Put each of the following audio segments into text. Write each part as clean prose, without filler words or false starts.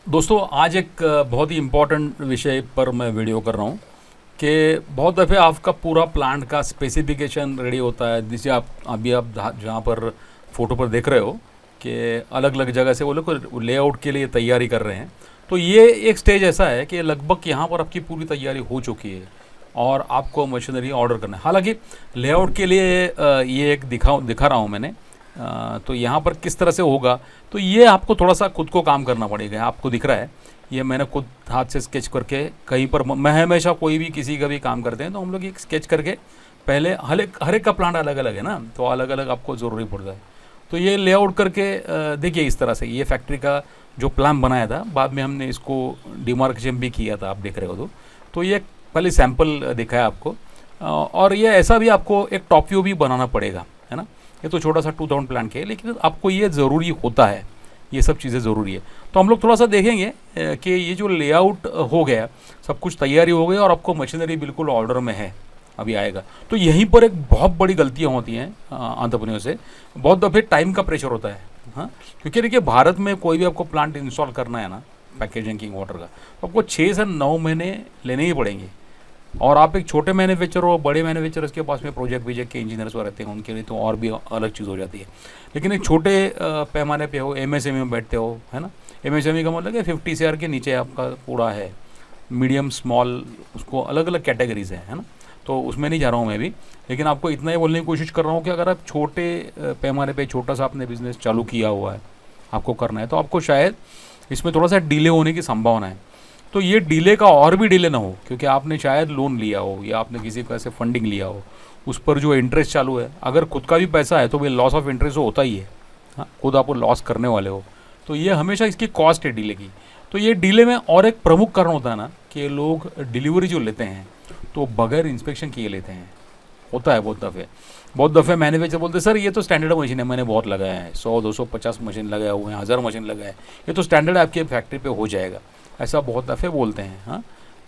दोस्तों आज एक बहुत ही इम्पोर्टेंट विषय पर मैं वीडियो कर रहा हूँ कि बहुत दफ़े आपका पूरा प्लांट का स्पेसिफिकेशन रेडी होता है। जिसे आप अभी आप जहाँ पर फोटो पर देख रहे हो कि अलग अलग जगह से वो लोग लेआउट के लिए तैयारी कर रहे हैं। तो ये एक स्टेज ऐसा है कि लगभग यहाँ पर आपकी पूरी तैयारी हो चुकी है और आपको मशीनरी ऑर्डर करना है। हालांकि लेआउट के लिए ये एक दिखा रहा हूँ मैंने। तो यहाँ पर किस तरह से होगा, तो ये आपको थोड़ा सा खुद को काम करना पड़ेगा। आपको दिख रहा है, ये मैंने खुद हाथ से स्केच करके कहीं पर, मैं हमेशा कोई भी किसी का भी काम करते हैं तो हम लोग एक स्केच करके पहले हर एक का प्लांट अलग अलग है ना, तो अलग अलग आपको ज़रूरी पड़ता है। तो ये लेआउट करके देखिए इस तरह से ये फैक्ट्री का जो प्लान बनाया था, बाद में हमने इसको डिमार्केशन भी किया था, आप देख रहे हो। तो ये पहले सैंपल दिखाया आपको। और ये ऐसा भी आपको एक टॉप व्यू भी बनाना पड़ेगा, है ना। ये तो छोटा सा 2000 प्लान के है, लेकिन आपको ये ज़रूरी होता है, ये सब चीज़ें ज़रूरी है। तो हम लोग थोड़ा सा देखेंगे कि ये जो लेआउट हो गया, सब कुछ तैयारी हो गई और आपको मशीनरी बिल्कुल ऑर्डर में है, अभी आएगा। तो यहीं पर एक बहुत बड़ी गलतियाँ होती हैं एंटरप्रेन्योर से। बहुत दफ़े टाइम का प्रेशर होता है, हाँ। क्योंकि देखिए भारत में कोई भी आपको प्लांट इंस्टॉल करना है ना पैकेजिंग वाटर का, तो आपको 6 से 9 महीने लेने ही पड़ेंगे। और आप एक छोटे मैन्युफैक्चर हो, बड़े मैन्युफैक्चर्स के पास में प्रोजेक्ट के इंजीनियर्स रहते हैं, उनके लिए तो और भी अलग चीज़ हो जाती है। लेकिन एक छोटे पैमाने पे हो, एमएसएमई में बैठते हो, है ना। एमएसएमई का मतलब है 50 CR के नीचे आपका पूरा है, मीडियम स्मॉल, उसको अलग अलग कैटेगरीज है ना। तो उसमें नहीं जा रहा हूँ मैं भी, लेकिन आपको इतना ही बोलने की कोशिश कर रहा हूँ कि अगर आप छोटे पैमाने पे छोटा सा आपने बिजनेस चालू किया हुआ है, आपको करना है, तो आपको शायद इसमें थोड़ा सा डिले होने की संभावना है। तो ये डिले का और भी डिले ना हो, क्योंकि आपने शायद लोन लिया हो या आपने किसी का से फंडिंग लिया हो, उस पर जो इंटरेस्ट चालू है, अगर खुद का भी पैसा है तो भाई लॉस ऑफ इंटरेस्ट तो होता ही है, हाँ। खुद आपको लॉस करने वाले हो, तो ये हमेशा इसकी कॉस्ट है डिले की। तो ये डिले में और एक प्रमुख कारण होता है ना कि लोग डिलीवरी जो लेते हैं तो बगैर इंस्पेक्शन किए लेते हैं। होता है बहुत दफ़े मैन्युफैक्चर बोलते हैं सर ये तो स्टैंडर्ड मशीन है, मैंने बहुत लगाया है, 100 250 मशीन लगाए हुए हैं, 1000 मशीन लगाए हैं, ये तो स्टैंडर्ड आपकी फैक्ट्री पे हो जाएगा, ऐसा बहुत दफ़े बोलते हैं, हाँ।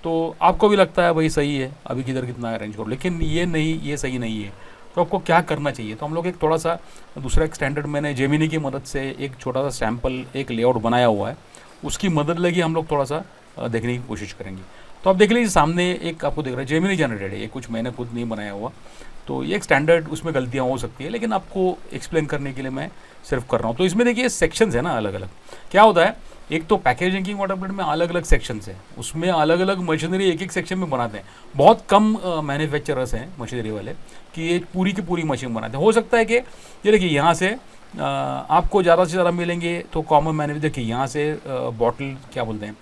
तो आपको भी लगता है भाई सही है, अभी किधर कितना अरेंज करो, लेकिन ये नहीं, ये सही नहीं है। तो आपको क्या करना चाहिए, तो हम लोग एक थोड़ा सा दूसरा एक स्टैंडर्ड, मैंने जेमिनी की मदद से एक छोटा सा सैम्पल एक लेआउट बनाया हुआ है, उसकी मदद लेके हम लोग थोड़ा सा देखने की कोशिश करेंगे। तो आप देख लीजिए सामने एक आपको दिख रहा है जेमिनी जनरेटेड है, ये कुछ मैंने खुद नहीं बनाया हुआ। तो ये एक स्टैंडर्ड, उसमें गलतियाँ हो सकती है, लेकिन आपको एक्सप्लेन करने के लिए मैं सिर्फ कर रहा हूँ। तो इसमें देखिए सेक्शंस है ना, अलग अलग क्या होता है। एक तो पैकेजिंग वाटर प्लेट में अलग अलग सेक्शंस हैं, उसमें अलग अलग मशीनरी एक एक सेक्शन में बनाते हैं। बहुत कम मैन्युफैक्चरर्स हैं मशीनरी वाले कि ये पूरी की पूरी मशीन बनाते हैं। हो सकता है कि ये देखिए यहाँ से आपको ज़्यादा से ज़्यादा मिलेंगे तो कॉमन मैन्युफैक्चर, देखिए यहाँ से बॉटल क्या बोलते हैं,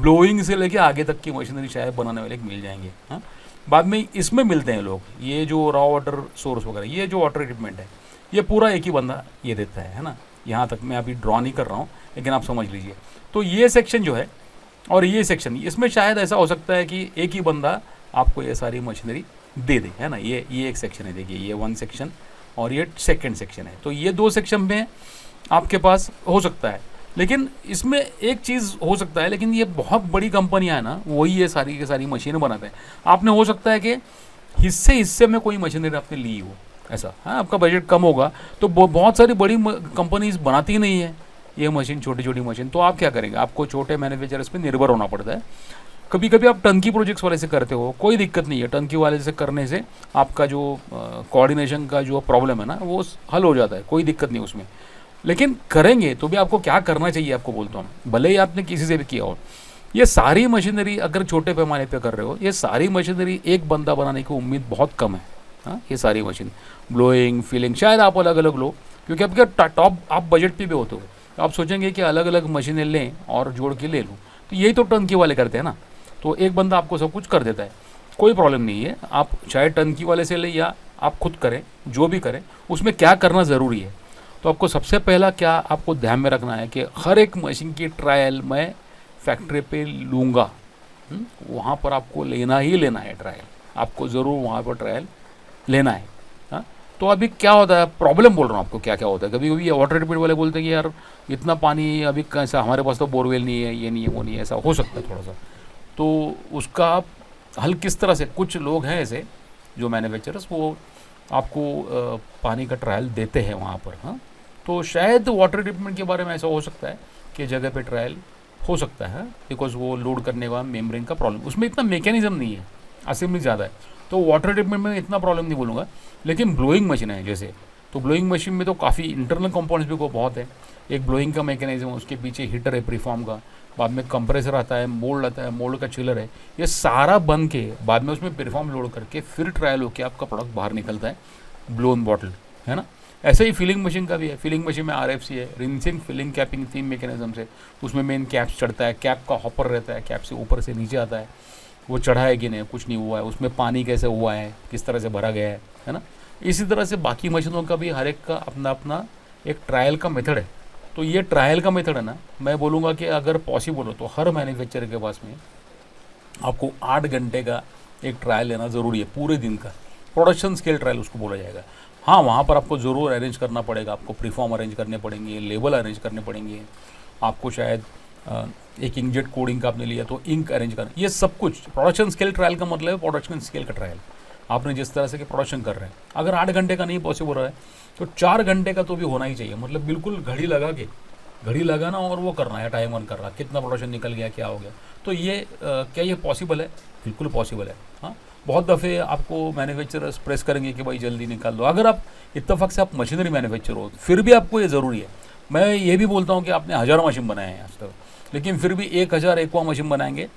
ब्लोइंग से लेके आगे तक की मशीनरी शायद बनाने वाले मिल जाएंगे, हाँ। बाद में इसमें मिलते हैं लोग, ये जो रॉ वाटर सोर्स वगैरह, ये जो वाटर ट्रीटमेंट है, ये पूरा एक ही बंदा ये देता है ना। यहाँ तक मैं अभी ड्रॉ नहीं कर रहा हूँ, लेकिन आप समझ लीजिए। तो ये सेक्शन जो है और ये सेक्शन, इसमें शायद ऐसा हो सकता है कि एक ही बंदा आपको ये सारी मशीनरी दे दे, है ना। ये एक सेक्शन है, देखिए ये 1 सेक्शन और ये सेकंड सेक्शन है। तो ये 2 सेक्शन में आपके पास हो सकता है, लेकिन इसमें एक चीज़ हो सकता है, लेकिन ये बहुत बड़ी कंपनियां हैं ना, वही ये सारी की सारी मशीनें बनाते हैं। आपने हो सकता है कि हिस्से हिस्से में कोई मशीनरी आपने ली हो, ऐसा, हाँ। आपका बजट कम होगा तो बहुत सारी बड़ी कंपनीज बनाती ही नहीं है ये मशीन, छोटी छोटी मशीन। तो आप क्या करेंगे, आपको छोटे मैन्युफैक्चरर्स पे निर्भर होना पड़ता है। कभी कभी आप टंकी प्रोजेक्ट्स वाले से करते हो, कोई दिक्कत नहीं है, टंकी वाले से करने से आपका जो कोऑर्डिनेशन का जो प्रॉब्लम है ना वो हल हो जाता है, कोई दिक्कत नहीं उसमें। लेकिन करेंगे तो भी आपको क्या करना चाहिए, आपको बोलता हूँ, भले ही आपने किसी से भी किया हो, ये सारी मशीनरी अगर छोटे पैमाने पे कर रहे हो, ये सारी मशीनरी एक बंदा बनाने की उम्मीद बहुत कम है, हाँ। ये सारी मशीन ब्लोइंग फिलिंग शायद आप अलग अलग लो, क्योंकि आपके टॉप आप बजट पे भी होते हो, तो आप सोचेंगे कि अलग अलग मशीनें लें और जोड़ के ले लूँ, तो यही तो टंकी वाले करते हैं ना। तो एक बंदा आपको सब कुछ कर देता है, कोई प्रॉब्लम नहीं है। आप चाहे टंकी वाले से लें या आप खुद करें, जो भी करें, उसमें क्या करना ज़रूरी है। तो आपको सबसे पहला क्या आपको ध्यान में रखना है कि हर एक मशीन की ट्रायल मैं फैक्ट्री पे लूँगा, वहाँ पर आपको लेना ही लेना है ट्रायल, आपको ज़रूर वहाँ पर ट्रायल लेना है, हाँ। तो अभी क्या होता है, प्रॉब्लम बोल रहा हूँ आपको क्या क्या होता है। कभी कभी ये वाटर ट्रीटमेंट वाले बोलते हैं कि यार इतना पानी अभी कैसा, हमारे पास तो बोरवेल नहीं है, ये नहीं है, वो नहीं है, ऐसा हो सकता है थोड़ा सा। तो उसका आप हल किस तरह से, कुछ लोग हैं ऐसे जो मैन्युफैक्चरर्स, वो आपको पानी का ट्रायल देते हैं वहाँ पर, हाँ। तो शायद वाटर ट्रीटमेंट के बारे में ऐसा हो सकता है कि जगह पे ट्रायल हो सकता है, बिकॉज वो लोड करने का मेम्ब्रेन का प्रॉब्लम, उसमें इतना मैकेनिज्म नहीं है, असेंबली ज़्यादा है, तो वाटर ट्रीटमेंट में इतना प्रॉब्लम नहीं बोलूँगा। लेकिन ब्लोइंग मशीन है जैसे, तो ब्लोइंग मशीन में तो काफ़ी इंटरनल कंपोनेंट्स भी को बहुत है। एक ब्लोइंग का मैकेनिज्म, उसके पीछे हीटर है प्रीफॉर्म का, बाद में कंप्रेसर आता है, मोल्ड आता है, मोल्ड का चिलर है, ये सारा बन के बाद में उसमें प्रीफॉर्म लोड करके फिर ट्रायल होकर आपका प्रोडक्ट बाहर निकलता है ब्लोन बॉटल, है ना। ऐसे ही फिलिंग मशीन का भी है। फिलिंग मशीन में RFC है, रिंसिंग फिलिंग कैपिंग 3 मैकेनिज्म से, उसमें मेन कैप चढ़ता है, कैप का हॉपर रहता है, कैप से ऊपर से नीचे आता है, वो चढ़ा है कि नहीं, कुछ नहीं हुआ है, उसमें पानी कैसे हुआ है, किस तरह से भरा गया है ना। इसी तरह से बाकी मशीनों का भी हर एक का अपना अपना एक ट्रायल का मेथड है। तो ये ट्रायल का मेथड है ना, मैं बोलूँगा कि अगर पॉसिबल हो तो हर मैन्युफैक्चरर के पास में आपको 8 घंटे का एक ट्रायल लेना ज़रूरी है, पूरे दिन का प्रोडक्शन स्केल ट्रायल उसको बोला जाएगा। हाँ, वहाँ पर आपको ज़रूर अरेंज करना पड़ेगा, आपको प्रीफॉर्म अरेंज करने पड़ेंगे, लेबल अरेंज करने पड़ेंगे, आपको शायद एक इंकजेट कोडिंग का आपने लिया तो इंक अरेंज करना, ये सब कुछ प्रोडक्शन स्केल ट्रायल का मतलब है प्रोडक्शन स्केल का ट्रायल, आपने जिस तरह से कि प्रोडक्शन कर रहे हैं। अगर 8 घंटे का नहीं पॉसिबल रहा है तो 4 घंटे का तो भी होना ही चाहिए, मतलब बिल्कुल घड़ी लगा के, घड़ी लगाना और वो करना है, टाइम ऑन कर रहा, कितना प्रोडक्शन निकल गया, क्या हो गया। तो ये क्या ये पॉसिबल है? बिल्कुल पॉसिबल है। हाँ, बहुत दफ़े आपको मैन्युफैक्चरर्स प्रेस करेंगे कि भाई जल्दी निकाल दो। अगर आप इत्तेफाक से आप मशीनरी मैन्युफैक्चर हो फिर भी आपको ये ज़रूरी है। मैं ये भी बोलता हूँ कि आपने हज़ारों मशीन बनाए हैं आज तक, लेकिन फिर भी 1001वां मशीन बनाएंगे,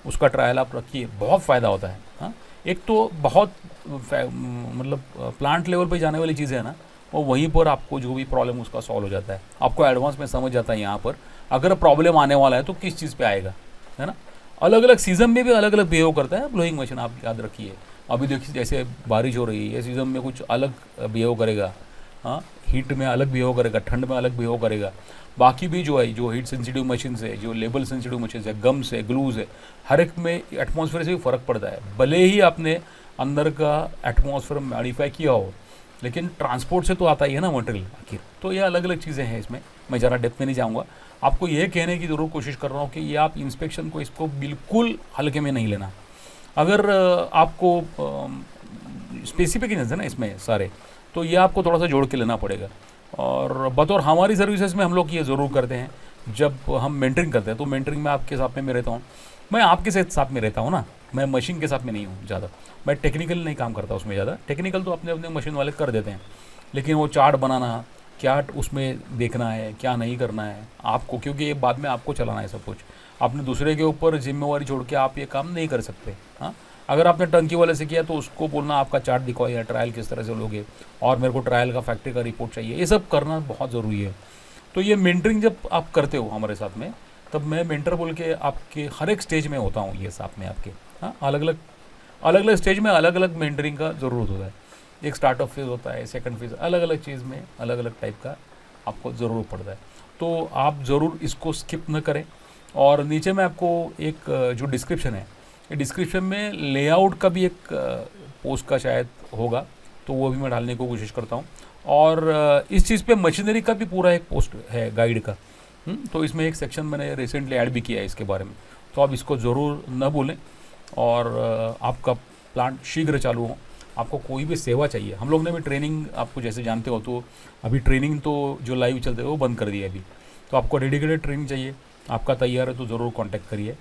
उसका ट्रायल आप रखिए, बहुत फ़ायदा होता है। हाँ, एक तो बहुत मतलब प्लांट लेवल पे जाने वाली चीज़ें है ना, वो वहीं पर आपको जो भी प्रॉब्लम उसका सॉल्व हो जाता है, आपको एडवांस में समझ जाता है यहाँ पर अगर प्रॉब्लम आने वाला है तो किस चीज़ पे आएगा, है ना। अलग अलग सीज़न में भी अलग अलग बिहेव करता है ब्लोइंग मशीन, आप याद रखिए। अभी देखिए जैसे बारिश हो रही है, ये सीज़न में कुछ अलग बिहेव करेगा, हाँ, हीट में अलग बिहेव करेगा, ठंड में अलग बिहेव करेगा। बाकी भी जो है, जो हीट सेंसिटिव मशीन है, जो लेबल सेंसिटिव मशीन है, गम्स है, ग्लूज है, हर एक में एटमॉस्फेयर से भी फ़र्क पड़ता है। भले ही आपने अंदर का एटमॉस्फेयर मॉडिफाई किया हो, लेकिन ट्रांसपोर्ट से तो आता ही है ना मटेरियल आखिर। तो ये अलग अलग चीज़ें हैं इसमें, मैं ज़रा डेप्थ में नहीं जाऊँगा। आपको ये कहने की ज़रूर कोशिश कर रहा हूँ कि ये आप इंस्पेक्शन को इसको बिल्कुल हल्के में नहीं लेना। अगर आपको स्पेसिफिकेशंस है ना इसमें सारे, तो ये आपको थोड़ा सा जोड़ के लेना पड़ेगा। और बतौर हमारी सर्विसेज में हम लोग ये ज़रूर करते हैं, जब हम मेंटरिंग करते हैं तो मेंटरिंग में आपके साथ में मैं रहता हूँ, मैं आपके साथ में रहता हूँ ना, मैं मशीन के साथ में नहीं हूँ ज़्यादा, मैं टेक्निकल नहीं काम करता उसमें ज़्यादा। टेक्निकल तो अपने अपने मशीन वाले कर देते हैं, लेकिन वो चार्ट बनाना, क्या उसमें देखना है, क्या नहीं करना है आपको, क्योंकि ये बाद में आपको चलाना है सब कुछ। आपने दूसरे के ऊपर जिम्मेवारी छोड़ के आप ये काम नहीं कर सकते। हाँ, अगर आपने टंकी वाले से किया तो उसको बोलना आपका चार्ट दिखाओ या ट्रायल किस तरह से लोगे, और मेरे को ट्रायल का फैक्ट्री का रिपोर्ट चाहिए, ये सब करना बहुत ज़रूरी है। तो ये मेंटरिंग जब आप करते हो हमारे साथ में, तब मैं मेंटर बोल के आपके हर एक स्टेज में होता हूँ, ये साथ में आपके। हाँ, अलग अलग स्टेज में अलग अलग मेंटरिंग का ज़रूरत होता है। एक स्टार्टअप फेज़ होता है, सेकंड फेज़, अलग अलग चीज़ में अलग अलग टाइप का आपको ज़रूर पड़ता है। तो आप ज़रूर इसको स्किप न करें। और नीचे में आपको एक जो डिस्क्रिप्शन है, ये डिस्क्रिप्शन में लेआउट का भी एक पोस्ट का शायद होगा, तो वो भी मैं डालने की कोशिश करता हूँ। और इस चीज़ पे मशीनरी का भी पूरा एक पोस्ट है गाइड का। तो इसमें एक सेक्शन मैंने रिसेंटली ऐड भी किया है इसके बारे में, तो आप इसको ज़रूर न भूलें। और आपका प्लांट शीघ्र चालू हो। आपको कोई भी सेवा चाहिए, हम लोग ने भी ट्रेनिंग, आपको जैसे जानते हो, तो अभी ट्रेनिंग तो जो लाइव चलते हैं वो बंद कर दिया अभी, तो आपको डेडिकेटेड ट्रेनिंग चाहिए, आपका तैयार है तो ज़रूर कांटेक्ट करिए।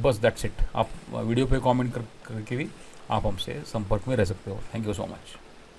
बस दैट्स इट। आप वीडियो पे कमेंट करके भी आप हमसे संपर्क में रह सकते हो। Thank you so much.